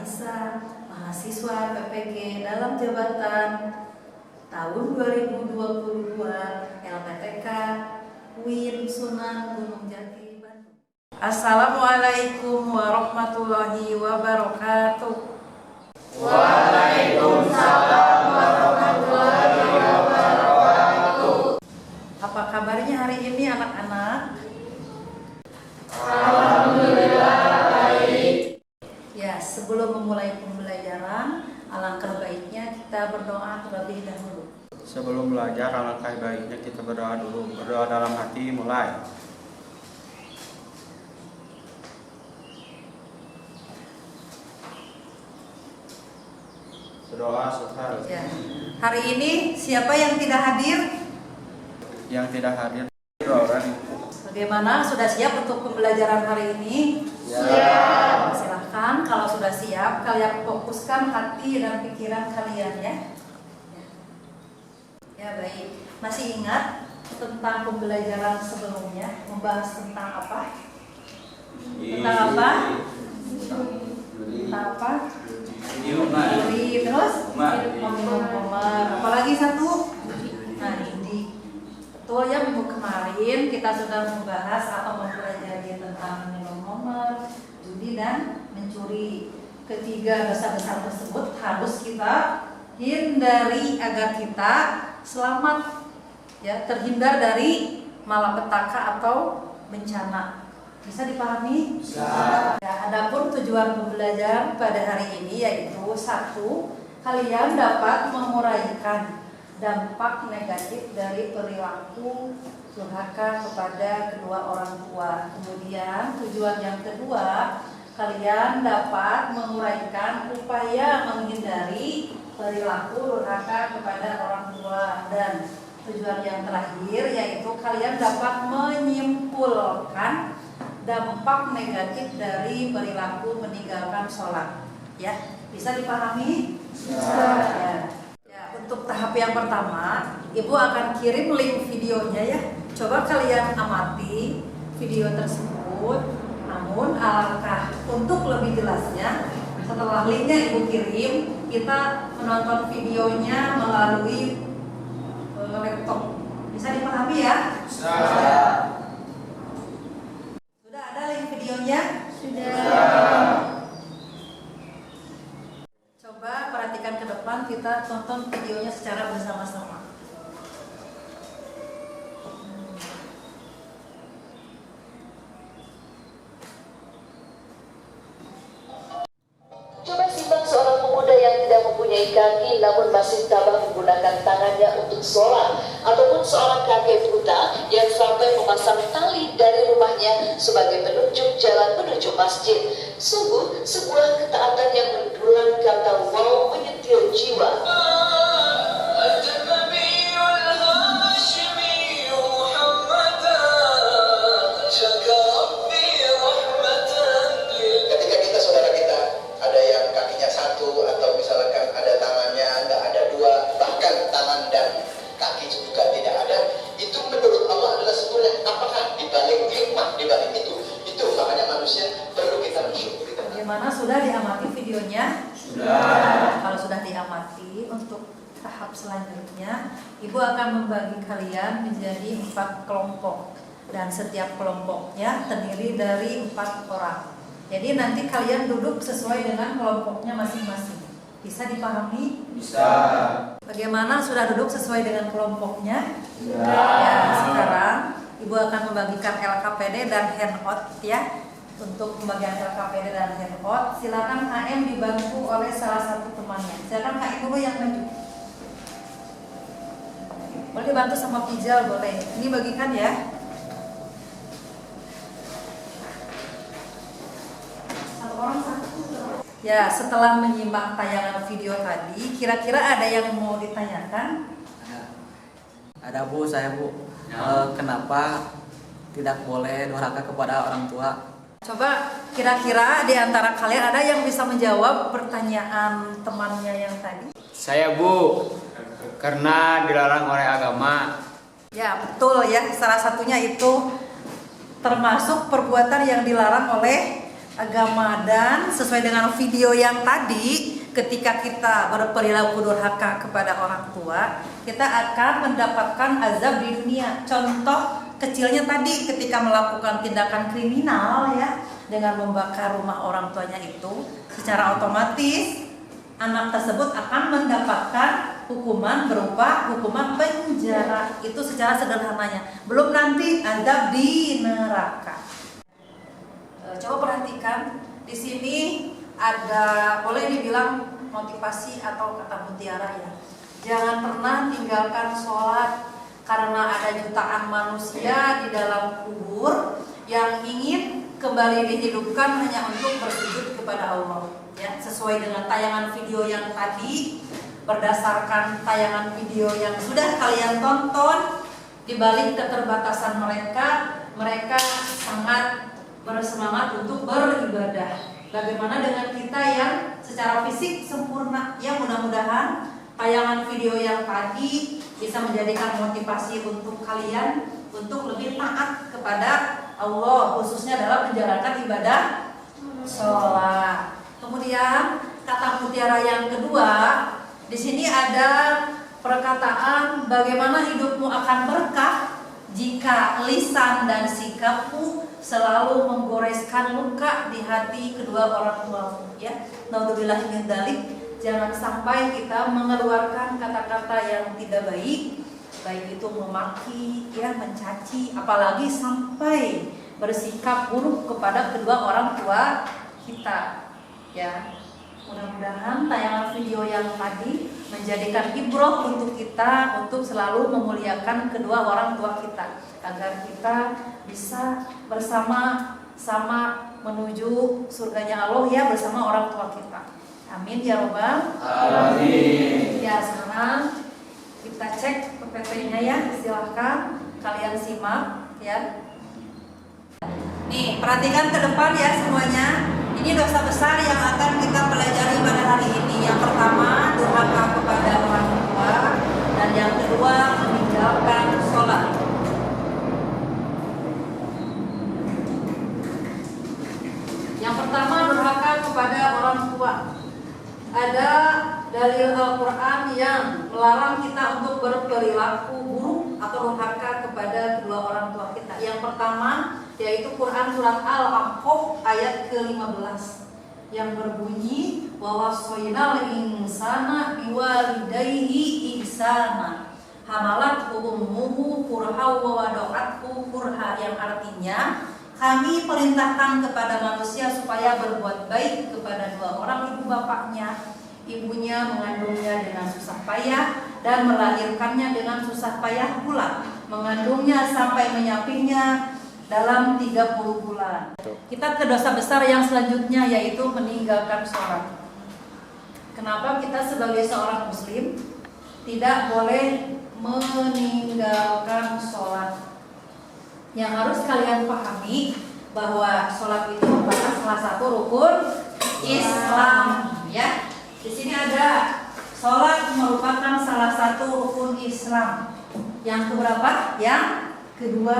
Anissa, mahasiswa PPG dalam jabatan tahun 2022 LPTK UIN Sunan Gunung Jati, Bandung. Assalamualaikum warahmatullahi wabarakatuh. Waalaikumsalam warahmatullahi wabarakatuh. Apa kabarnya hari ini anak-anak? Alhamdulillah baik. Ya, sebelum memulai pembelajaran, alangkah baiknya kita berdoa terlebih dahulu. Sebelum belajar, alangkah baiknya kita berdoa dulu. Berdoa dalam hati, mulai. Berdoa sebentar. Ya. Hari ini siapa yang tidak hadir? Yang tidak hadir, orang. Bagaimana? Sudah siap untuk pembelajaran hari ini? Siap. Silahkan, kalau sudah siap, kalian fokuskan hati dan pikiran kalian ya. Ya baik. Masih ingat tentang pembelajaran sebelumnya? Membahas tentang apa? Tentang apa? Tentang apa? Juri, terus? Meminum Umar. Apalagi satu? Nah, ini. Betul ya, minggu kemarin kita sudah membahas atau mempelajari tentang minum homer, judi dan mencuri. Ketiga dosa besar tersebut harus kita hindari agar kita selamat, ya, terhindar dari malapetaka atau bencana. Bisa dipahami? Bisa. Ya, adapun tujuan pembelajaran pada hari ini yaitu satu, kalian dapat menguraikan dampak negatif dari perilaku durhaka kepada kedua orang tua. Kemudian tujuan yang kedua, kalian dapat menguraikan upaya menghindari perilaku durhaka kepada orang tua. Dan tujuan yang terakhir yaitu kalian dapat menyimpulkan dampak negatif dari perilaku meninggalkan sholat. Ya, bisa dipahami? Ya. Untuk tahap yang pertama, Ibu akan kirim link videonya ya. Coba kalian amati video tersebut. Namun alangkah untuk lebih jelasnya, setelah linknya Ibu kirim, kita menonton videonya melalui laptop. Bisa dipahami ya? Bisa. Sudah ada link videonya? Sudah. Coba perhatikan ke depan, kita tonton videonya secara bersama-sama. Coba simak seorang pemuda yang tidak mempunyai kaki namun masih tabah menggunakan tangannya untuk sholat, ataupun seorang kakek buta yang sampai memasang tali dari rumahnya sebagai penunjuk jalan menuju masjid. Sungguh sebuah ketaatan yang mendulang kata wow menyentil jiwa. Ketika kita saudara kita ada yang kakinya satu atau misalkan ada tangannya nggak ada dua, bahkan tangan dan kaki juga tidak ada, itu menurut Allah adalah sebetulnya apakah dibalik hikmah dibalik itu makanya manusia perlu kita bersyukuri. Bagaimana, sudah diamati videonya? Sudah. Kalau sudah diamati, untuk tahap selanjutnya Ibu akan membagi kalian menjadi 4 kelompok. Dan setiap kelompoknya terdiri dari 4 orang. Jadi nanti kalian duduk sesuai dengan kelompoknya masing-masing. Bisa dipahami? Bisa. Bagaimana, sudah duduk sesuai dengan kelompoknya? Sudah. Ya, sekarang Ibu akan membagikan LKPD dan handout ya. Untuk pembagian LKPD dan handout, silakan HM dibantu oleh salah satu temannya. Silakan HM dulu yang maju. Boleh dibantu sama Pijal, boleh. Ini bagikan ya. Satu orang satu. Ya, setelah menyimak tayangan video tadi, kira-kira ada yang mau ditanyakan? Ada Bu, saya Bu. Kenapa tidak boleh durhaka kepada orang tua? Coba kira-kira di antara kalian ada yang bisa menjawab pertanyaan temannya yang tadi? Saya Bu, karena dilarang oleh agama. Ya betul ya, salah satunya itu termasuk perbuatan yang dilarang oleh agama, dan sesuai dengan video yang tadi, ketika kita berperilaku durhaka kepada orang tua, kita akan mendapatkan azab di dunia. Contoh kecilnya tadi, ketika melakukan tindakan kriminal ya, dengan membakar rumah orang tuanya itu, secara otomatis anak tersebut akan mendapatkan hukuman berupa hukuman penjara. Itu secara sederhananya. Belum nanti azab di neraka. Coba perhatikan di sini ada, boleh dibilang motivasi atau kata mutiara ya. Jangan pernah tinggalkan sholat, karena ada jutaan manusia di dalam kubur yang ingin kembali dihidupkan hanya untuk bersujud kepada Allah. Ya, sesuai dengan tayangan video yang tadi, berdasarkan tayangan video yang sudah kalian tonton, di balik keterbatasan mereka sangat bersemangat untuk beribadah. Bagaimana dengan kita yang secara fisik sempurna? Ya, mudah-mudahan tayangan video yang tadi bisa menjadikan motivasi untuk kalian untuk lebih taat kepada Allah, khususnya dalam menjalankan ibadah sholat. Kemudian kata mutiara yang kedua, di sini ada perkataan bagaimana hidupmu akan berkah jika lisan dan sikapmu selalu menggoreskan luka di hati kedua orang tuamu. Ya, naudzubillah min dzalik. Jangan sampai kita mengeluarkan kata-kata yang tidak baik, baik itu memaki, ya, mencaci, apalagi sampai bersikap buruk kepada kedua orang tua kita. Ya, mudah-mudahan tayangan video yang tadi menjadikan ibroh untuk kita untuk selalu memuliakan kedua orang tua kita, agar kita bisa bersama-sama menuju surganya Allah ya, bersama orang tua kita. Amin ya robbal alamin. Ya, sekarang kita cek PPT-nya ya, silahkan kalian simak ya. Nih, perhatikan ke depan ya semuanya. Ini dosa besar yang akan kita pelajari pada hari ini. Yang pertama, durhaka kepada orang tua, dan yang kedua, meninggalkan sholat. Yang pertama, durhaka kepada orang tua. Ada dalil Al-Quran yang melarang kita untuk berperilaku buruk atau durhaka kepada kedua orang tua kita. Yang pertama yaitu Quran surat Al-A'raf ayat ke-15 yang berbunyi bahwa wawasoinal insana biwalidayhi ihsana hamalat ummuhu kurha wa wada'athu kurha, yang artinya kami perintahkan kepada manusia supaya berbuat baik kepada dua orang ibu bapaknya. Ibunya mengandungnya dengan susah payah dan melahirkannya dengan susah payah pula. Mengandungnya sampai menyapinya dalam 30 bulan. Kita ke dosa besar yang selanjutnya yaitu meninggalkan sholat. Kenapa kita sebagai seorang muslim tidak boleh meninggalkan sholat? Yang harus kalian pahami bahwa sholat itu merupakan salah satu rukun Islam ya. Di sini ada sholat merupakan salah satu rukun Islam. Yang keberapa? Yang kedua,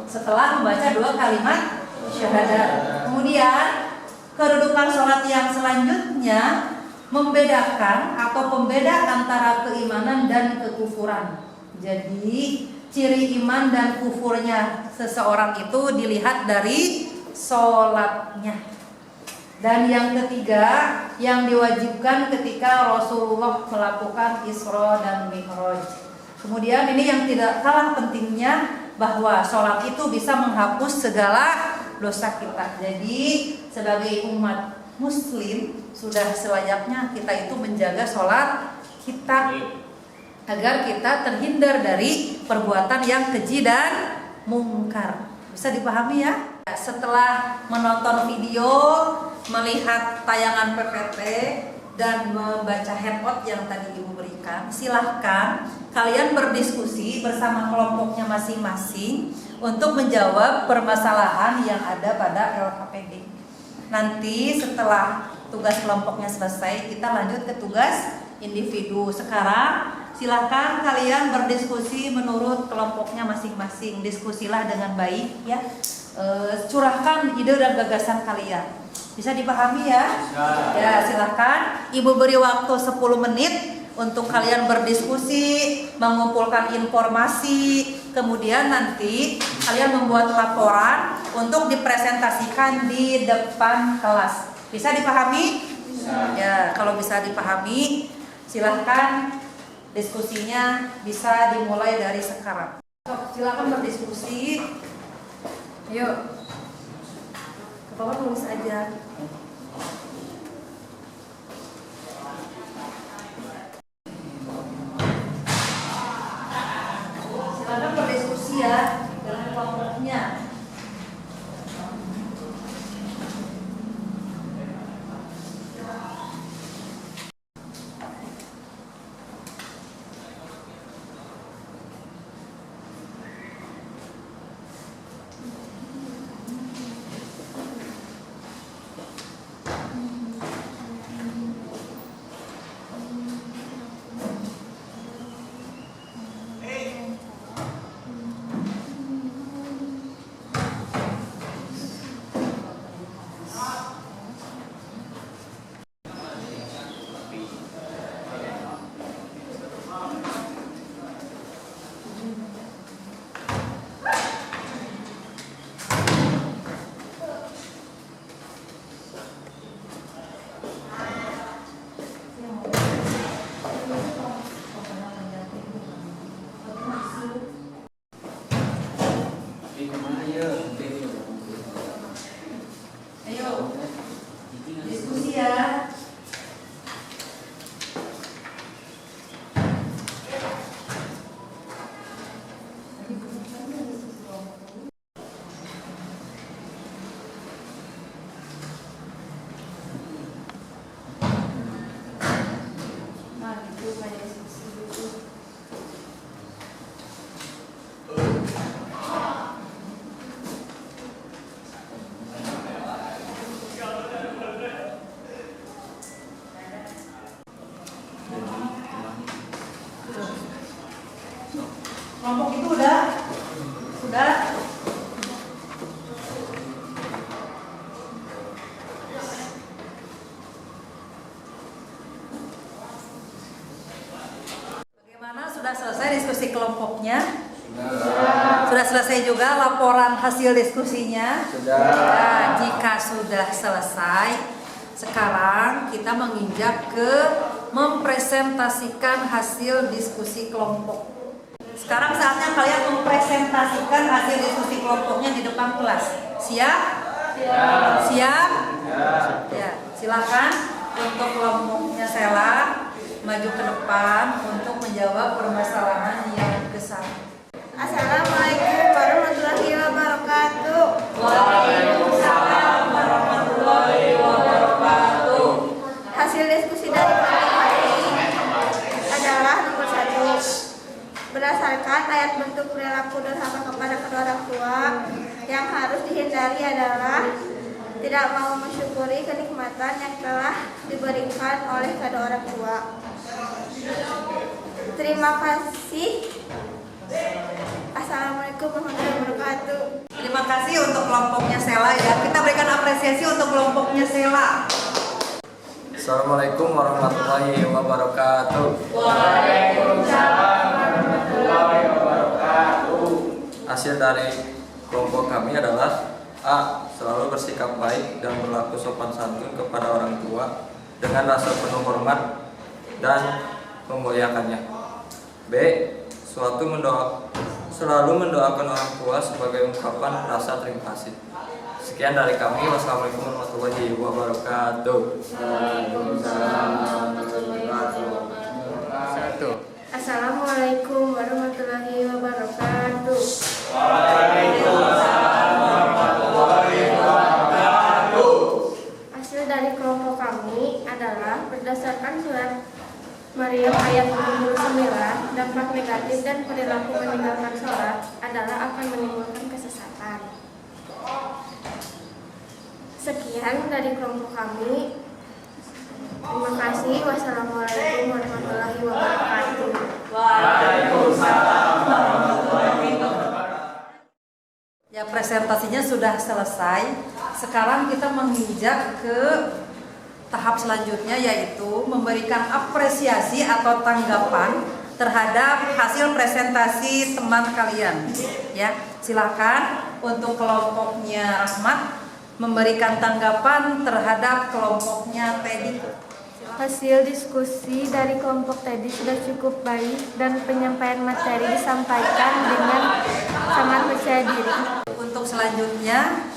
setelah membaca 2 kalimat syahadat. Kemudian kedudukan sholat yang selanjutnya membedakan atau pembeda antara keimanan dan kekufuran. Jadi ciri iman dan kufurnya seseorang itu dilihat dari sholatnya. Dan yang ketiga, yang diwajibkan ketika Rasulullah melakukan Isra dan Mi'raj. Kemudian ini yang tidak kalah pentingnya, bahwa sholat itu bisa menghapus segala dosa kita. Jadi sebagai umat muslim sudah selayaknya kita itu menjaga sholat kita agar kita terhindar dari perbuatan yang keji dan mungkar. Bisa dipahami ya? Setelah menonton video, melihat tayangan PPT, dan membaca handout yang tadi Ibu berikan, silahkan kalian berdiskusi bersama kelompoknya masing-masing untuk menjawab permasalahan yang ada pada LKPD. Nanti setelah tugas kelompoknya selesai, kita lanjut ke tugas individu. Sekarang silahkan kalian berdiskusi menurut kelompoknya masing-masing. Diskusilah dengan baik ya. Curahkan ide dan gagasan kalian. Bisa dipahami ya? Ya, silakan. Ibu beri waktu 10 menit untuk kalian berdiskusi, mengumpulkan informasi, kemudian nanti kalian membuat laporan untuk dipresentasikan di depan kelas. Bisa dipahami? Ya, kalau bisa dipahami, silahkan diskusinya bisa dimulai dari sekarang. Silakan berdiskusi. Yuk. Ke bawah tulis aja. Silakan berdiskusi ya dengan kelompoknya. Ayo, diskusi ya. Nah, itu kayak diskusi dulu. Kelompok itu udah? Sudah? Bagaimana? Sudah selesai diskusi kelompoknya? Sudah selesai juga laporan hasil diskusinya? Nah, jika sudah selesai, sekarang kita menginjak ke mempresentasikan hasil diskusi kelompok. Sekarang saatnya kalian mempresentasikan hasil diskusi kelompoknya di depan kelas. Siap? Siap? Ya, silakan untuk kelompoknya Sela maju ke depan untuk menjawab permasalahan yang besar. Assalamualaikum warahmatullahi wabarakatuh. Waalaikumsalam warahmatullahi wabarakatuh. Hasil diskusi dari kelompok hari ini adalah nomor 1. Berdasarkan ayat bentuk perilaku durhaka kepada kedua orang tua, yang harus dihindari adalah tidak mau mensyukuri kenikmatan yang telah diberikan oleh kedua orang tua. Terima kasih. Assalamualaikum warahmatullahi wabarakatuh. Terima kasih untuk kelompoknya Sela ya. Kita berikan apresiasi untuk kelompoknya Sela. Assalamualaikum warahmatullahi wabarakatuh. Waalaikumsalam. Hasil dari kelompok kami adalah A. Selalu bersikap baik dan berlaku sopan santun kepada orang tua dengan rasa penuh hormat dan memuliakannya. B. Selalu mendoakan orang tua sebagai ungkapan rasa terima kasih. Sekian dari kami. Wassalamualaikum warahmatullahi wabarakatuh. Assalamualaikum warahmatullahi wabarakatuh. Hasil dari kelompok kami adalah berdasarkan surat Maryam ayat 29, dampak negatif dan perilaku meninggalkan sholat adalah akan menimbulkan kesesatan. Sekian dari kelompok kami. Terima kasih. Wassalamualaikum warahmatullahi wabarakatuh. Waalaikumsalam warahmatullahi wabarakatuh. Ya, presentasinya sudah selesai. Sekarang kita menginjak ke tahap selanjutnya, yaitu memberikan apresiasi atau tanggapan terhadap hasil presentasi teman kalian. Ya, silakan untuk kelompoknya Rahmat memberikan tanggapan terhadap kelompoknya Teddy. Hasil diskusi dari kelompok tadi sudah cukup baik dan penyampaian materi disampaikan dengan sangat percaya diri. Untuk selanjutnya,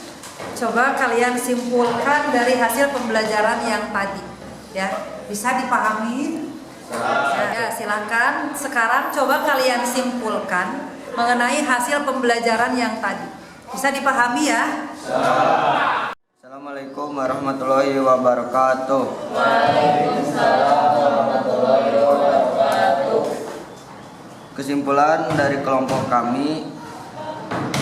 coba kalian simpulkan dari hasil pembelajaran yang tadi. Ya, bisa dipahami? Ya, silakan. Sekarang coba kalian simpulkan mengenai hasil pembelajaran yang tadi. Bisa dipahami ya? Assalamualaikum warahmatullahi wabarakatuh. Kesimpulan dari kelompok kami,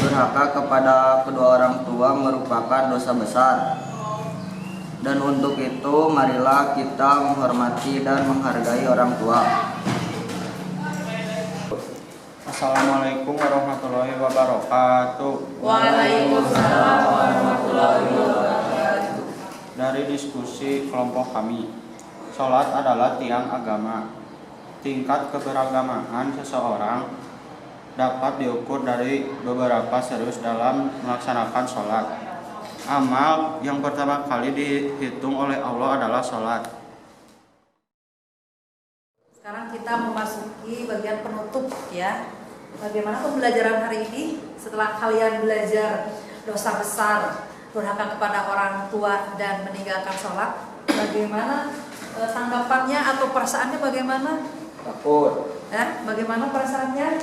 durhaka kepada kedua orang tua merupakan dosa besar. Dan untuk itu marilah kita menghormati dan menghargai orang tua. Assalamualaikum warahmatullahi wabarakatuh. Waalaikumsalam warahmatullahi wabarakatuh. Dari diskusi kelompok kami, sholat adalah tiang agama. Tingkat keberagamaan seseorang dapat diukur dari beberapa serius dalam melaksanakan sholat. Amal yang pertama kali dihitung oleh Allah adalah sholat. Sekarang kita memasuki bagian penutup ya. Bagaimana pembelajaran hari ini? Setelah kalian belajar dosa besar, durhaka kepada orang tua dan meninggalkan sholat, bagaimana tanggapannya atau perasaannya bagaimana? Takut. Ya, bagaimana perasaannya?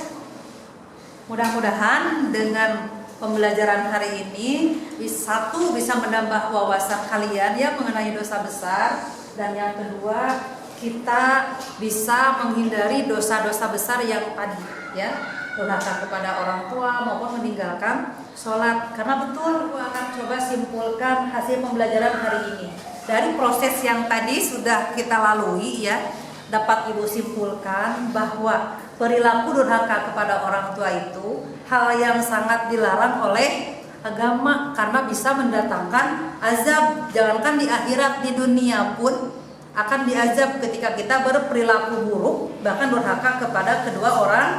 Mudah-mudahan dengan pembelajaran hari ini bisa menambah wawasan kalian ya mengenai dosa besar, dan yang kedua kita bisa menghindari dosa-dosa besar yang tadi ya, durhaka kepada orang tua maupun meninggalkan sholat. Karena betul, aku akan coba simpulkan hasil pembelajaran hari ini dari proses yang tadi sudah kita lalui ya. Dapat ibu simpulkan bahwa perilaku durhaka kepada orang tua itu hal yang sangat dilarang oleh agama, karena bisa mendatangkan azab. Jangankan di akhirat, di dunia pun akan diazab ketika kita berperilaku buruk, bahkan durhaka kepada kedua orang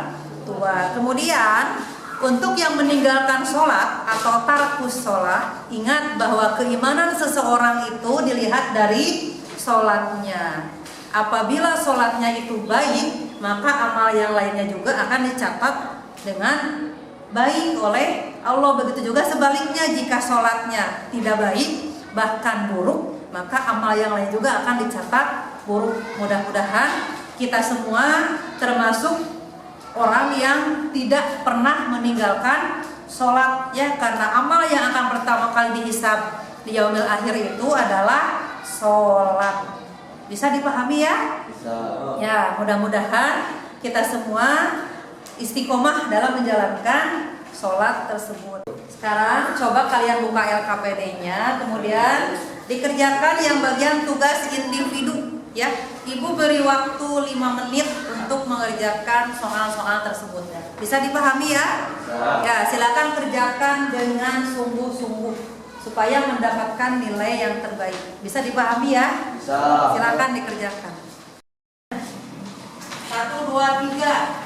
tua. Kemudian untuk yang meninggalkan sholat atau tarkus sholat, ingat bahwa keimanan seseorang itu dilihat dari sholatnya. Apabila sholatnya itu baik, maka amal yang lainnya juga akan dicatat dengan baik oleh Allah. Begitu juga sebaliknya, jika sholatnya tidak baik bahkan buruk, maka amal yang lain juga akan dicatat buruk. Mudah-mudahan kita semua termasuk orang yang tidak pernah meninggalkan sholat ya, karena amal yang akan pertama kali dihisab di yaumil akhir itu adalah sholat. Bisa dipahami ya? Bisa. Ya, mudah-mudahan kita semua istiqomah dalam menjalankan sholat tersebut. Sekarang coba kalian buka LKPD-nya, kemudian dikerjakan yang bagian tugas individu ya. Ibu beri waktu 5 menit untuk mengerjakan soal-soal tersebut ya. Bisa dipahami ya? Bisa. Ya, silakan kerjakan dengan sungguh-sungguh supaya mendapatkan nilai yang terbaik. Bisa dipahami ya? Bisa. Silakan dikerjakan. 1, 2, 3.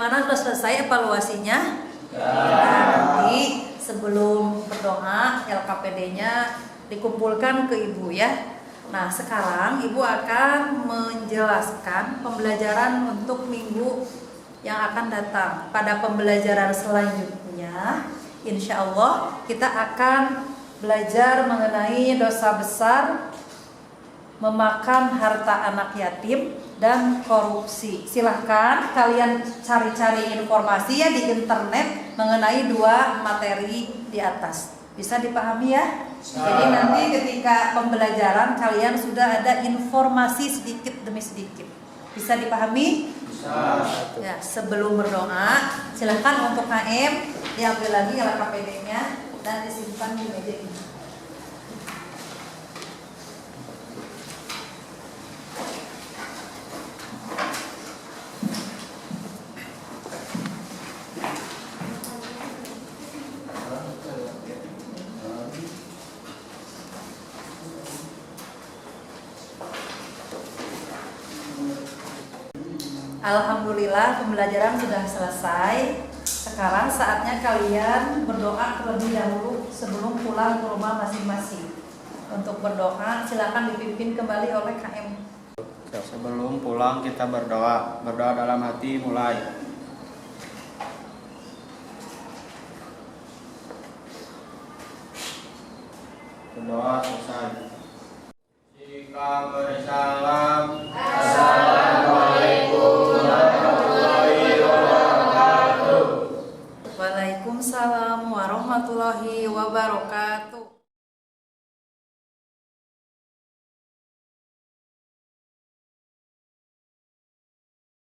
bagaimana sudah selesai evaluasinya? Nanti sebelum berdoa LKPD-nya dikumpulkan ke Ibu ya. Nah, sekarang Ibu akan menjelaskan pembelajaran untuk minggu yang akan datang. Pada pembelajaran selanjutnya, insya Allah kita akan belajar mengenai dosa besar memakan harta anak yatim dan korupsi. Silahkan kalian cari-cari informasi ya di internet mengenai dua materi di atas. Bisa dipahami ya? Jadi nanti ketika pembelajaran kalian sudah ada informasi sedikit demi sedikit. Bisa dipahami? Bisa. Ya, sebelum berdoa, silahkan untuk HM diambil lagi LKPD-nya dan disimpan di meja ini. Alhamdulillah pembelajaran sudah selesai. Sekarang saatnya kalian berdoa terlebih dahulu sebelum pulang ke rumah masing-masing. Untuk berdoa silakan dipimpin kembali oleh KM. Sebelum pulang kita berdoa. Berdoa dalam hati mulai. Berdoa selesai. Jika bersalam. Waalaikumsalam warahmatullahi wabarakatuh.